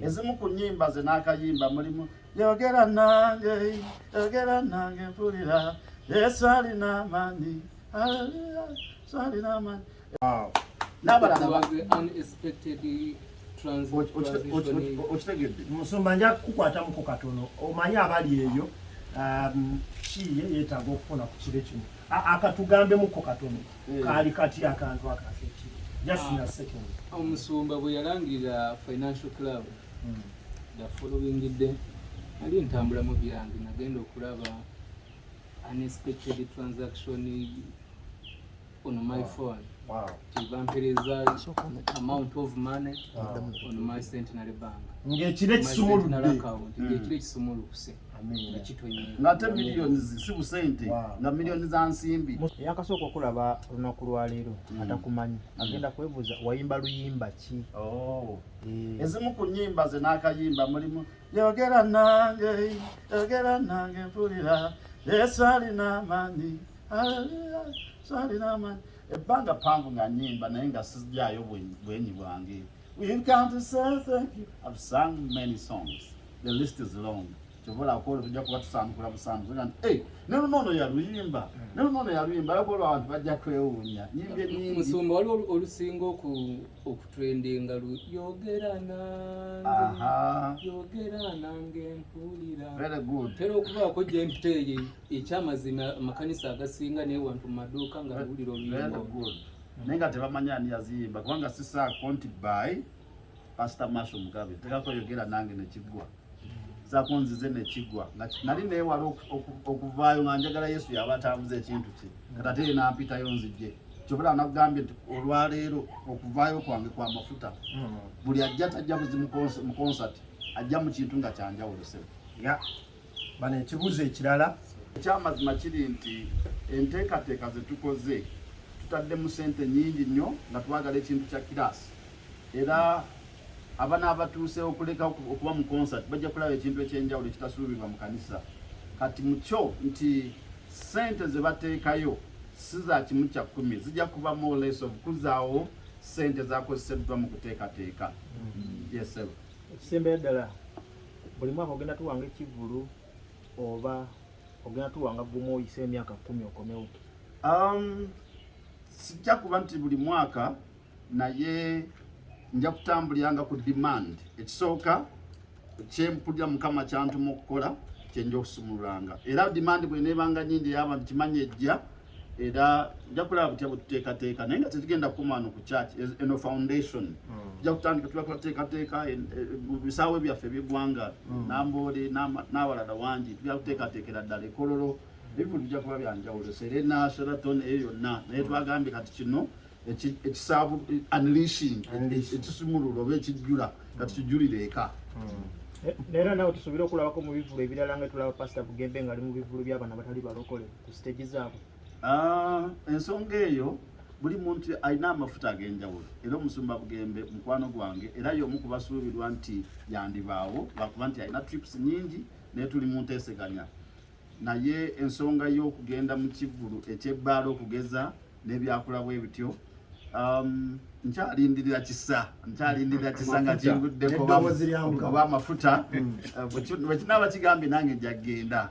ezimu ku nnyimba ze n'akayimba mulimu yogera nange mpulira Yesu alina amaanyi alina amaanyi n'abalala okitegedde Musumba nja kukwatamuko katono omanyi abali eyo kiye yeetaaga okufuna ku kire kino akatugambemuko katono kaali kati akantu akafeki just in a second. Omusumba bwe yalangirira Financial Club the following day ali ntambula mu byange nagenda okulaba unexpected transaction on my phone. Wow. Tibampereza amount of money on my Centenary Bank. Ngekire kisumuludde. Ngekire kisumulukuse. Amen. ngate millions si busente nga millions za nsimbi. Yakasooka okulaba olunaku lwa leero atakumanyi agenda kwebuuza wayimba luyimba ki? Ezimu ku nnyimba ze n'akayimba mulimu yogera nange mpulira Yesu alina amaanyi alina amaanyi. Ebbanga ppanvu nga nnyimba naye nga sijjayo bwenyi bwange. We've come to say thank you. I've sung many songs. The list is long. Chobola akolo tujja kuba tusandukula busanduku nti nono yaluyimba ayagala abantu bajja kwewuunya nyimbye nnyingi. Musumba waliwo olusinga okutrendinga yogera nange mpulira. Very good. Tera okubaako gye mpiteeye ekyamazima amakanisa agasinga n'ewantu mu maduuka nga bawulira oluyimba. Very good. Naye nga tebamanya ani yaziyimba kubanga sisaako nti by Pastor Marshall Mugabe tekako yogera nange nekigwa. Zakonzize nekigwa nali neewala okuvaayo nga njagala Yesu yaba atambuza ekintu kye kati nampitayo nzijje kyobula nagambye nti olwaleero okuvaayo kwange kwa mafuta buli ajja tajja mu concert ajja mu kintu nga kyanjawulo sebo bano ekibuuzo ekirala ekyamazima kiri nti enteekateeka ze tukoze tutaddemu ssente nnyingi nnyo nga twagala ekintu kya kirasi era abana abatuuse okuleka okuba mu concert bajja kulaba ekintu ekyenjawulo ekitasuubirwa mu kanisa kati mukyo nti ssente ze bateekayo si za kimu kya 10 zijja kuba more less of kuzaawo ssente zakozeseddwa mu kuteekateeka. Yes sir. Ekisembeyo ddala buli mwaka ogenda tuwanga ekivulu oba ogenda tuwanga gumu oyise emyaka 10 okomewo? Sijja kuba nti buli mwaka naye nja kutambuliranga ku demand. Ekisooka kyempulira Mukama kyantuma okukola kyenja okusumululanga era demand bweneebanga nyingi y'abantu kimanye ejja era nja kulaba butya bwe tuteekateeka naye nga tetugenda kukoma wano ku church eno foundation tujja kutandika tuba kuteekateeka mu bisaawe byaffe eby'eggwanga Namboole n'awalala wangi tujja kuteekateekera ddala Ekololo ebintu bijja kuba byanjawulo Serena Sheraton eyo yonna naye twagambye kati kino ekisaabu unleashing ekisumululo oba ekijjula kati kijjulire eka. Leero nawe tusuubire okulabako mu bivulu ebirala nga tulaba Pastor Bugembe ng'ali mu bivulu by'abaana batali balokole ku stage zaabwe. Ensonga eyo buli muntu alina amafuta ag'enjawulo era Omusumba Bugembe mukwano gwange era y'omu ku basuubirwa nti yandibaawo lwakuba nti alina trips nyingi naye tuli mu nteeseganya naye ensonga y'okugenda mu kivulu ekyebbaala okugeza n'ebyakula bwe bityo nkyalindirira kisa nga kinguddeko oba amafuta bwe kinaaba kigambye nange njagenda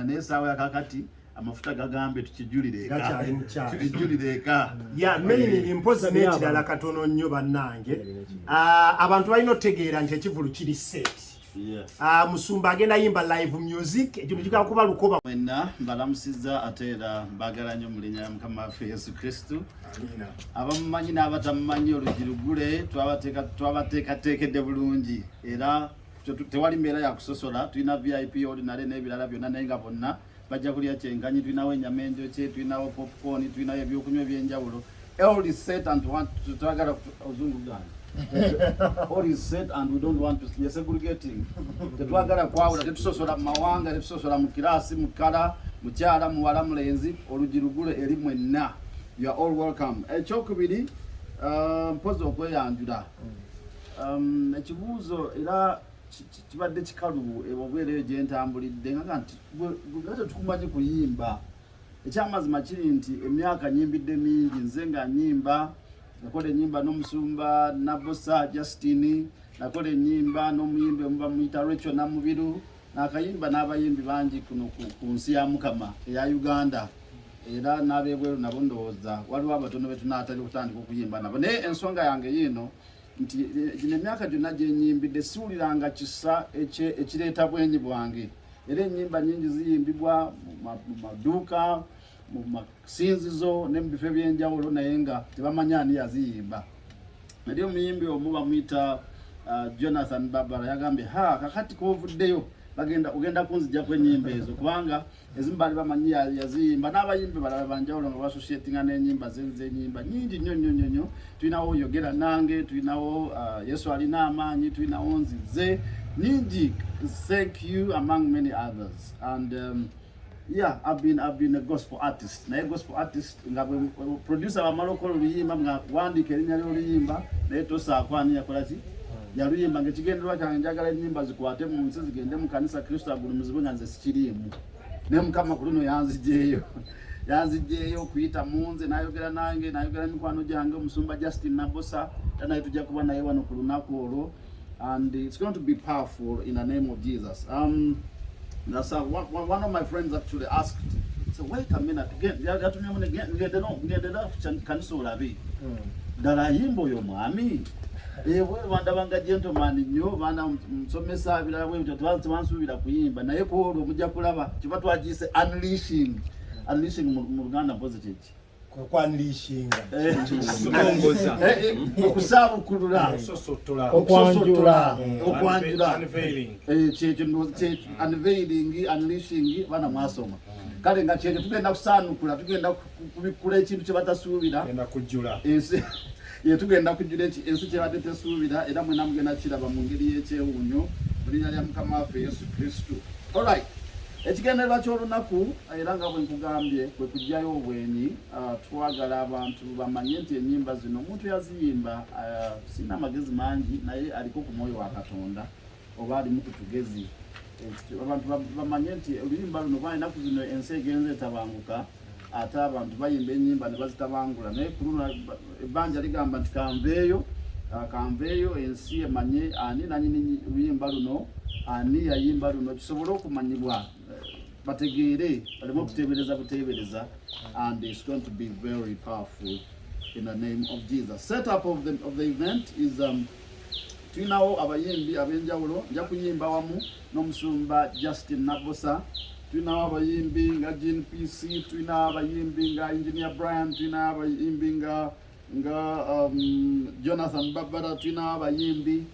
naye essaawa yakakati amafuta gagambe tukijulire eka. main mpozi n'ekirala katono nnyo bannange abantu balina otegeera nti ekivulu kiri set. Musumba agenda yimba live music ekintu kikaba kuba lukoba. Mwenna mbalamusizza ate era mbagala nnyo mu linnya lya Mukama waffe Yesu Kristo. Abamumanyi n'abatamumanyi olugirugule twabateekateekedde bulungi era tewali mbeera ya kusosola. Tulina VIP ordinary n'ebirala byonna naye nga bonna bajja kulya kyenkanyi. Tulinawo ennyama enjokye, tulinawo popcorn, tulinawo ebyokunywa eby'enjawulo. All is set and twagala ozungu gani all is set and we don't want to segregating. Tetwagala kwawula, tetusosola mu mawanga, tetusosola mu kirasi, mu kala, mukyala, muwala, mulenzi, olugirugule eri mwenna. You are all welcome. Ekyokubiri mpozi okweyanjula. Ekibuuzo era kibadde kikalubu obwereyo gye ntambulidde nga nti gwe tukumanyi kuyimba. Ekyamazima kiri nti emyaka nyimbidde mingi nze nga nyimba nakola ennyimba n'Omusumba Nabosa Justine nakola ennyimba n'omuyimbi omuba muyita Rachel Namubiru n'akayimba n'abayimbi bangi kuno ku nsi ya Mukama eya Uganda era n'abebweru nabo ndowooza waliwo abatono betunaatali kutandika okuyimba nabo naye ensonga yange yiino nti gino emyaka gyonna gyenyimbidde siwuliranga kisa ekireeta bwenyi bwange era ennyimba nyingi ziyimbibwa mu maduuka mu masinzizo ne mu bifo ebyenjawulo naye nga tebamanyi ani yaziyimba. Eri omuyimbi omu bamuyita Jonathan Barbara yagambye kakati kovuddeyo ugenda kunzijjako ennyimba ezo kubanga ezimu baali bamanyi yaziyimba n'abayimbi balala banjawulo nga basosietinga n'ennyimba z'ennyimba nyingi nnyo. Tulinawo Yogera Nange, tulinawo Yesu Alina Amaanyi, tulinawo Nzize nyingi, Thank You among many others. And yeah, I've been a gospel artist. Naye gospel artist nga producer bamala okola oluyimba nga wandiika erinnya ly'oluyimba naye tosaako yakola ki yaluyimba ng'ekigendererwa kyange njagala ennyimba zikwate mu nsi zigende mu kanisa Kristo agulumizibwe nga nze sikiriimu naye Mukama ku luno yanzijjeeyo okuyita mu nze n'ayogera nange n'ayogera mikwano gyange omusumba Justin Nabosa era naye tujja kuba naye wano ku lunaku olwo and it's going to be powerful in the name of Jesus. That's one of my friends actually asked, so wait a minute, kanisa olabe ddala ayimba oyo mwami bandabanga gentleman nnyo baana musomesa birala bwe bityo tebansuubira kuyimba naye ku olwo mujja kulaba kiba twagiyise unleashing mu Luganda positive okusaabukulula okwanjula unveiling unleashing bana mwasoma kale nga kyekyo tugenda kusaanukula tugenda kubikula ekintu kye batasuubira tugenda kujjula ensi kyebadde tesuubira era mwena mugenda kiraba mu ngeri y'ekyewuunyo mu linnya lya Mukama waffe Yesu Kristo. Alright, ekigendererwa ky'olunaku era nga bwe nkugambye kwe kujjayo obwenyi twagala abantu bamanye nti ennyimba zino omuntu yaziyimba sina magezi mangi naye aliko ku mwoyo wa Katonda oba alimu ku tugezi abantu bamanye nti oluyimba luno kuba ennaku zino ensi egenze etabanguka ate abantu bayimba ennyimba ne bazitabangula naye ku luno ebbanja ligamba nti kanveeyo ensi emanye ani nanyini oluyimba luno ani yayimba luno kisobole okumanyibwa bategeere baleme okuteebereza buteebereza and it's going to be very powerful in the name of Jesus. Setup of the event is tulinawo abayimbi ab'enjawulo nja kuyimba wamu n'omusumba Justin Nabosa, tulinawo abayimbi nga Jean PC, tulinawo abayimbi nga Engineer Brian, tulinawo abayimbi nga Jonathan Barbara, tulinawo abayimbi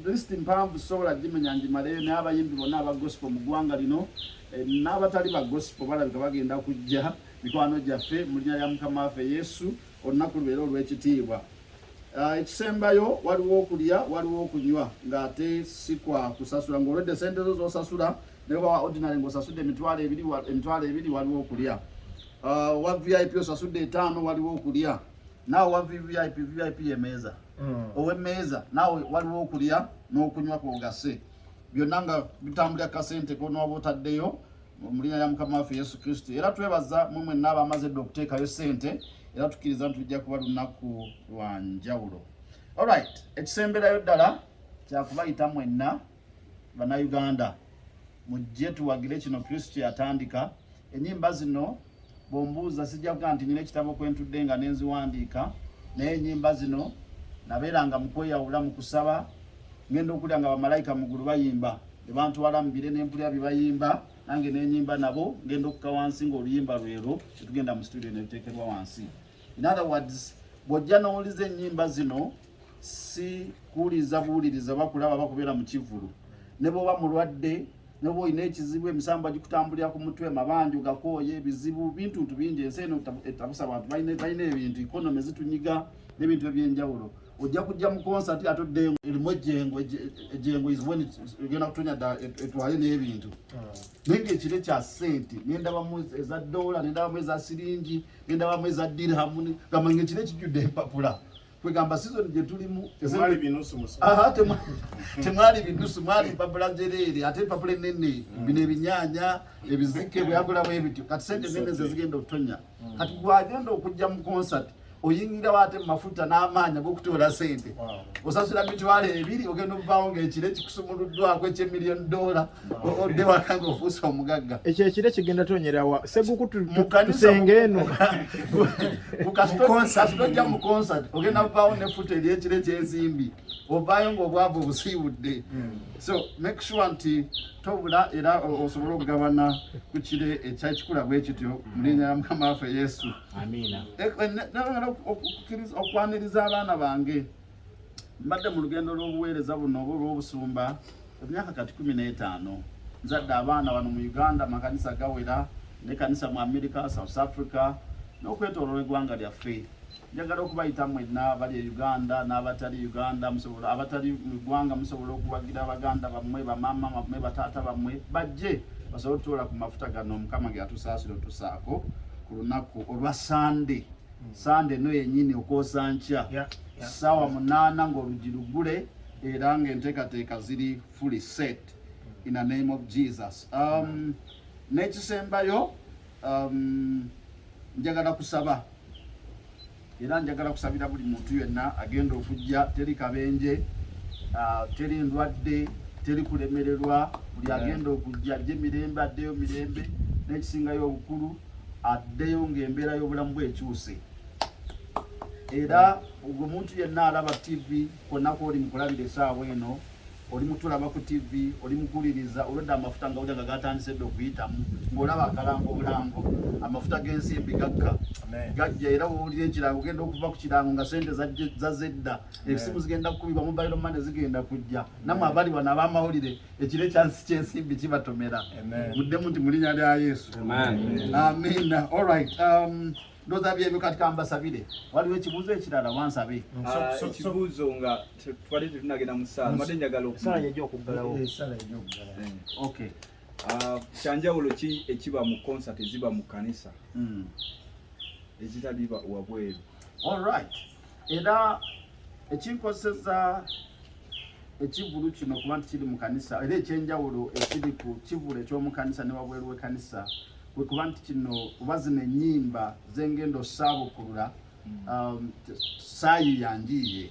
list mpanvu sobola gimenya njimale naye abayimbi bonna aba gospel mu ggwanga lino n'abatali ba gospel balabika bagenda kujja mikwano gyaffe mu linnya lya Mukama waffe Yesu olunaku lubeera olw'ekitiibwa. Ekisembayo waliwo okulya waliwo okunywa ng'ate si kwa kusasula ng'olwedde sente zo z'osasula naye wa ordinary ng'osasudde emitwalo ebiri waliwo okulya. Wa VIP osasudde 5 waliwo okulya. Naawe wa VIP yemeeza ow'emmeeza naawe waliwo okulya n'okunywa kwogase byonna nga bitambulira kasente konooba otaddeyo mu linnya lya Mukama waffe Yesu Kristo. Era twebaza mu mwenna abamaze dde okuteekayo sente era tukkiriza nti tujja kuba lunaku lwa njawulo. Alright, ekisemberayo ddala kyakubayita mwenna bannayuganda mujje tuwagire kino Kristo yatandika. Ennyimba zino bombuuza sijja kugaa nti nyina ekitabo kwentudde nga nenziwandiika naye ennyimba zino nabeeranga mu kweyawula mu kusaba ngenda okulya nga bamalayika mu ggulu bayimba ne bantwala mu bire ne mpulira bye bayimba nange n'ennyimba nabo ngenda okukka wansi ng'oluyimba lwero tetugenda mu studio ne luteekebwa wansi. In other words, bw'ojja n'owuliza ennyimba zino si kuwuliriza buwuliriza oba kulaba bakubeera mu kivulu ne bw'oba mulwadde ne bw'olina ekizibu emisambwa gikutambulira ku mutwe mabanja gakooye ebizibu bintu bingi ensi eno etabusa abantu balina ebintu ikonomi zitunyiga n'ebintu ebyenjawulo ojja kujja mu concert atodde erimu ejjengo egenda kutonya dda etwale n'ebintu naye ng'ekiro kya ssente nendabamu eza dola nendabamu eza siringi nendabamu eza dirhamu gamba ng'ekiro ekijjudde empapula kwegamba sizoni gye tulimu temwali binusu mwali empapula njereere ate empapula ennene bino ebinyaanya ebizike bwe yakola bwe bityo kati sente ennene ze zigenda okutonya kati gwagenda okujja mu concert oyingira wate mafuta n'amaanya g'okutoola sente osasula mitwalo 2 ogenda okuvaawo ng'ekire kikusumuluddwako $1,000,000 odde waka ng'ofuuse omugagga. Ekyo ekire kigenda tonyerawa Seguku tusenge eno kastojja mu concert ogenda kuvaawo n'effuta ery'ekire ky'ensimbi ovaayo ng'obwavu obusiibudde. So make sure nti tobula era osobole okugabana ku kire ekyakikula bwe kityo mu linnya lya Mukama waffe Yesu. Amina. Okwaniriza abaana bange mbadde mu lugendo lw'obuweereza buno oba olw'obusumba emyaka kati 15 nzadde abaana wano mu Uganda makanisa gawera ne kanisa mu America, South Africa n'okwetooloola eggwanga lyaffe. Njagala okubayita mwenna bali e Uganda n'abatali Uganda musobola abatali mu ggwanga musobola okuwagira abaganda bammwe bamaama bammwe bataata bammwe bajje basobole otutola ku mafuta gano Mukama ge yatusaasira otusaako ku lunaku olwa Sande. Sande no yennyini okwosa nkya ssaawa 8 ng'oluggi luggule era ng'enteekateeka ziri fully set in the name of Jesus. N'ekisembayo njagala kusaba era njagala kusabira buli muntu yenna agenda okujja, teri kabenje, teri ndwadde, teri kulemererwa, buli agenda okujja ajje mirembe, addeyo mirembe, n'ekisingayo obukulu addeyo ng'embeera y'obulamu bwekyuse. Era ogwo muntu yenna alaba TV konna kw'oli mukulabira essaawa eno, oli mutulaba ku TV, oli mukuliriza olwedda amafuta nga wulira nga gatandise dde okuyitamu ng'olaba akalango bulango amafuta g'ensimbi gakka gajja era wowulira ekirango ogenda okuva ku kirango nga sente zazedda ebisimu zigenda kukubibwa mobile money zigenda kujja nammwe abali wano ab'amawulire ekiro ekyansi ky'ensimbi kibatomera muddemu nti mu linnya lya Yesu. Amina. All right. Ndoza byebyo kati kambasabire waliwo ekibuuzo ekirala wansabe. Ekibuuzo nga twali tunagenda mu ssaala mbadde njagala sala yajja okuggalawo. Okay. Kyanjawulo ki ekiba mu concert eziba mu kanisa ezitaliba wabweru? All right. Era ekinkozesa ekivulu kino kuba nti kiri mu kanisa era ekyenjawulo ekiri ku kivulu eky'omu kanisa ne wabweru w'ekkanisa bwe kuba nti kino oba zino ennyimba z'engendo saabukulula saayi yanjiye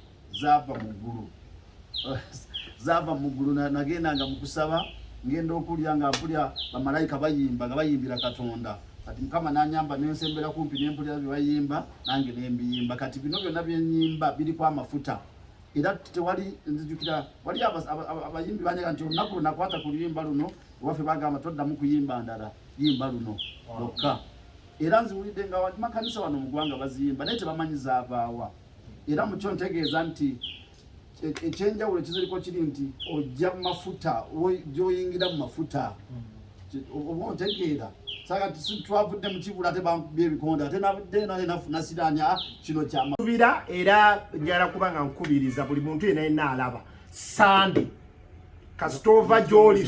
zaava mu ggulu nagendanga mu kusaba ngenda okulya nga mpulya bamalayika bayimba nga bayimbira Katonda kati Mukama n'anyamba n'ensembera kumpi n'empulira bye bayimba nange n'embiyimba kati bino byonna byennyimba biriko amafuta era tewali nzijukira wali abayimbi banyaga nti olunaku lunakwata ku luyimba luno ewaffe bagamba toddamu kuyimba ndala yimba luno lokka era nziwulidde nga makanisa wano mu ggwanga baziyimba naye tebamanyi zaavaawa era mukyo ntegeeza nti ekyenjawulo ekiziriko kiri nti ojja mu mafuta gy'oyingira mu mafuta oba ontegeera saka twavudde mu kibula ate bankubye ebikonde ate nafuna siranya kino kyamubira era njala kuba nga nkubiriza buli muntu yenna alaba Sande kasitova gy'oli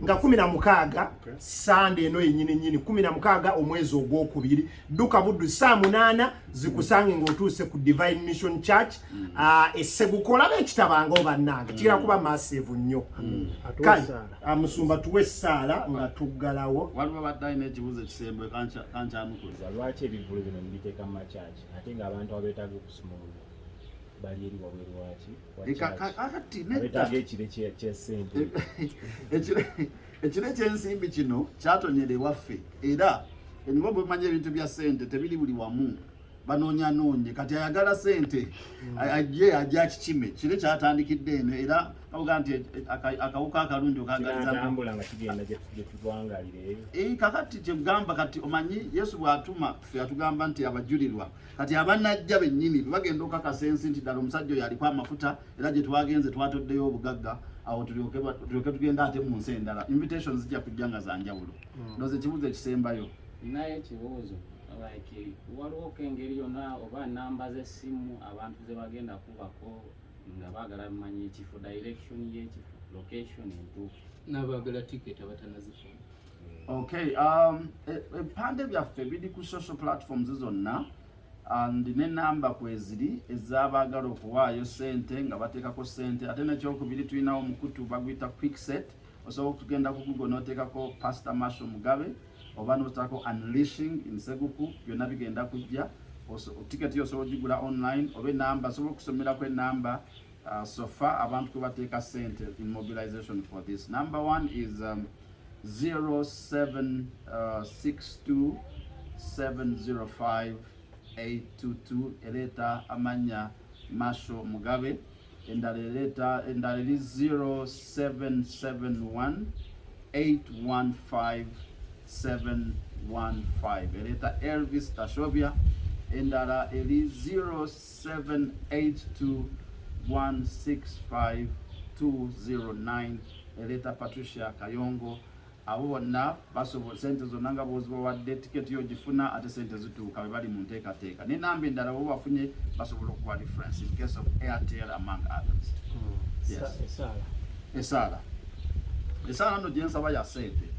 nga 16 Sande eno yennyini 16 omwezi ogwokubiri dduka buddu saa 8 zikusange ng'otuuse ku Divine Mission Church Seguku olaba ekitabanga obannange kigera kuba massive nnyo kale musumba tuwe essaala nga tuggalawo. Waliwo baddayi n'ekibuuzo ekisembe kankyanukuliza lwaki ebivulu bino mbiteeka mu makyaki ate ng'abantu abeetaaga okusumulula bali eri wabweru waki beetaaga ekire ky'essente ekire ky'ensimbi kino kyatonyera ewaffe era enibo bwemanyi ebintu bya ssente tebiri buli wamu banoonyanoonye kati ayagala ssente ajje ajja kikime kire kyatandikidde eno era kabuga nti akawuka akalungi okagalizaambula nga kigenda gye tutwangalire kakati kyegamba kati omanyi Yesu bw'atuma ffe atugamba nti abajulirwa kati abanajja bennyini bagenda okakasa ensi nti ddala omusajja oyo aliko amafuta era gye twagenze twatoddeyo obugagga awo tulyoke tugenda ate mu nsi endala invitation zijja kujja nga za njawulo ndoze ekibuuzo ekisembayo naye ekibuuzo like waliwo engeri yonna oba namba z'essimu abantu ze bagenda kubako nga baagala bamanye ekifo direction y'ekifo location entuufu n'abaagala ticket abatanazifuna. Okay, ebipande byaffe biri ku social platforms zonna and n'enamba kweziri ez'abaagala okuwaayo ssente nga bateekako ssente ate n'ekyokubiri tulinawo omukutu baguyita quickset osobola okutugenda ku Google n'oteekako Pastor Marshall Mugabe oba n'oteekako Unleashing in Seguku byonna bigenda kujja ticket yo so digula online obe number so kusomera kwe number so far abantu kubateka sente in mobilization for this. Number 1 is 0762 705 822 eleta amanya Masho Mugabe, endala 0771 815 715 eleta Elvis Tashobia, endala 0782 165 209 eleta Patricia Kayongo. Abo bonna basobola sente zonanga bozwa wadde ticket yo gifuna ate sente zituuka bali mu nteekateeka n'enamba endala bo bafunye basobola okuba difference in case of Airtel among others. Esaala no gyensaba ya sente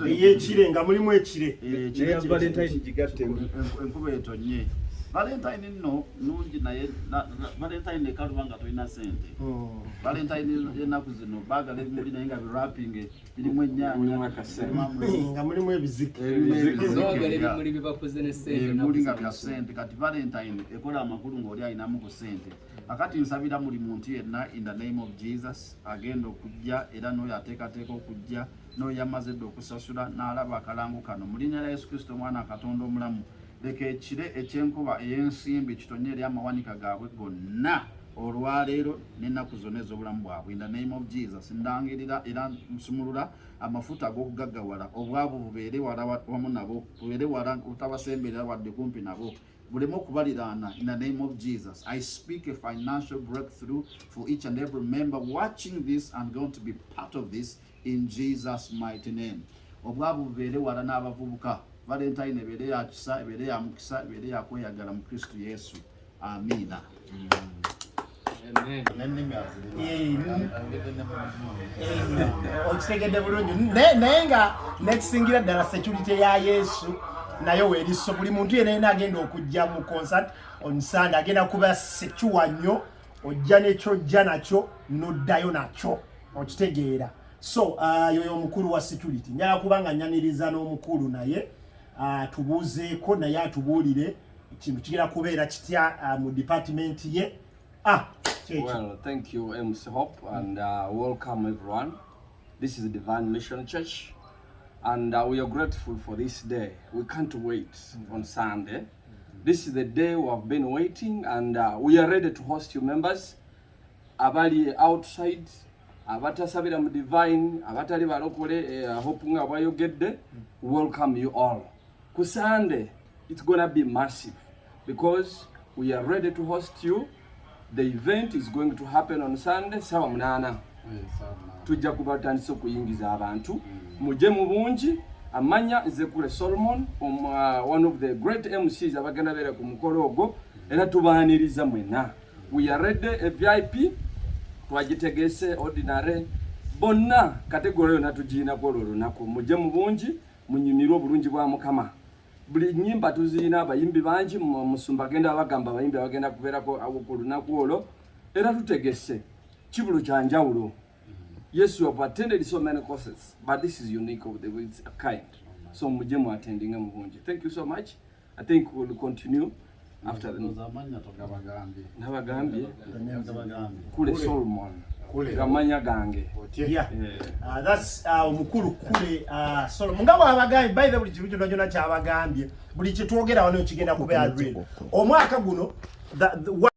ey'ekire nga mulimu ekire Valentine gigatte enkuba etonye. Valentine nno nungi naye Valentine ne kalubanga tolina sente. Valentine enaku zino baagala ebimuli naye nga biraping birimu ennyaanya nga mulimu ebizike ebimuli bibakoze ne sente ebimuli nga bya sente. Kati Valentine ekola amakulu ng'oli ayinamu ku sente. Akati nsabira buli muntu yenna in the name of Jesus agenda okujja era n'oyo ateekateeka okujja n'oyo yamaze dde okusasula n'alaba akalango kano mu linnya lya Yesu Kristo omwana Katonda omulamu. Leka ekire ekyenkuba ey'ensimbi kitonye eri amawanika gaabwe gonna olwaleero n'ennaku zonna ez'obulamu bwabwe in the name of Jesus. Ndangirira era nsumulula amafuta ag'okugaggawala obwavu bubeere wala wamu nabo, bubeere wala utabasemberera wadde kumpi nabo, buleme okubaliraana in the name of Jesus. I speak a financial breakthrough for each and every member watching this and going to be part of this in Jesus' mighty name. Obwavu bubeere wala n'abavubuka. Valentine ebeere ya kisa, ebeere ya mukisa, ebeere ya kweyagala mu Kristo Yesu. Amina. okitegedde bulungi naye nga nekisingira ddala security ya Yesu nayo weeriso buli muntu yenna agenda okujja mu concert on Sunday agenda kuba secure nnyo, ojja nekyojja nakyo noddayo nakyo, okitegeera. So yoyo omukulu wa security njala kubanga nyaniriza n'omukulu naye tubuuzeeko naye atubuulire ekintu kigenda kubeera kitya mu department ye. Well, thank you, MC Hope, and welcome everyone. This is Divine Mission Church, and we are grateful for this day. We can't wait on Sunday. This is the day we have been waiting, and we are ready to host you members. Abali outside, abatasabira mu Divine, abatali balokole, Hope nga bayogedde, welcome you all. Ku Sunday, it's gonna be massive because we are ready to host you. The event is going to happen on Sunday, sawa munana. Tujja kubatandisa okuyingiza abantu. Mujje mu bungi, amanya Zekule Solomon, one of the great MCs abagenda bera ku mukolo ogwo, era tubaaniriza mwena. We are ready, a VIP, twagitegese ordinary, bonna kategori yonna tugiina kwololo nako. Mujje mu bungi, munyumirwe obulungi bwa Mukama. Buli nyimba tuzina abayimbi bangi musumba agenda abagamba abayimbi abagenda kubeerako ku lunaku olwo era tutegese kibulu kya njawulo. Yes, you have attended so many courses, but this is unique of the its kind. So mujje mu attending mu bungi. Thank you so much. I think we will continue after the nabagambye kule Solomon gamanya gange. Yeah. That's omukulu kule Solomon nga bwabagambye by the way buli kintu kyonna kyabagambye buli kyetwogera wano kigenda kubeera real omwaka guno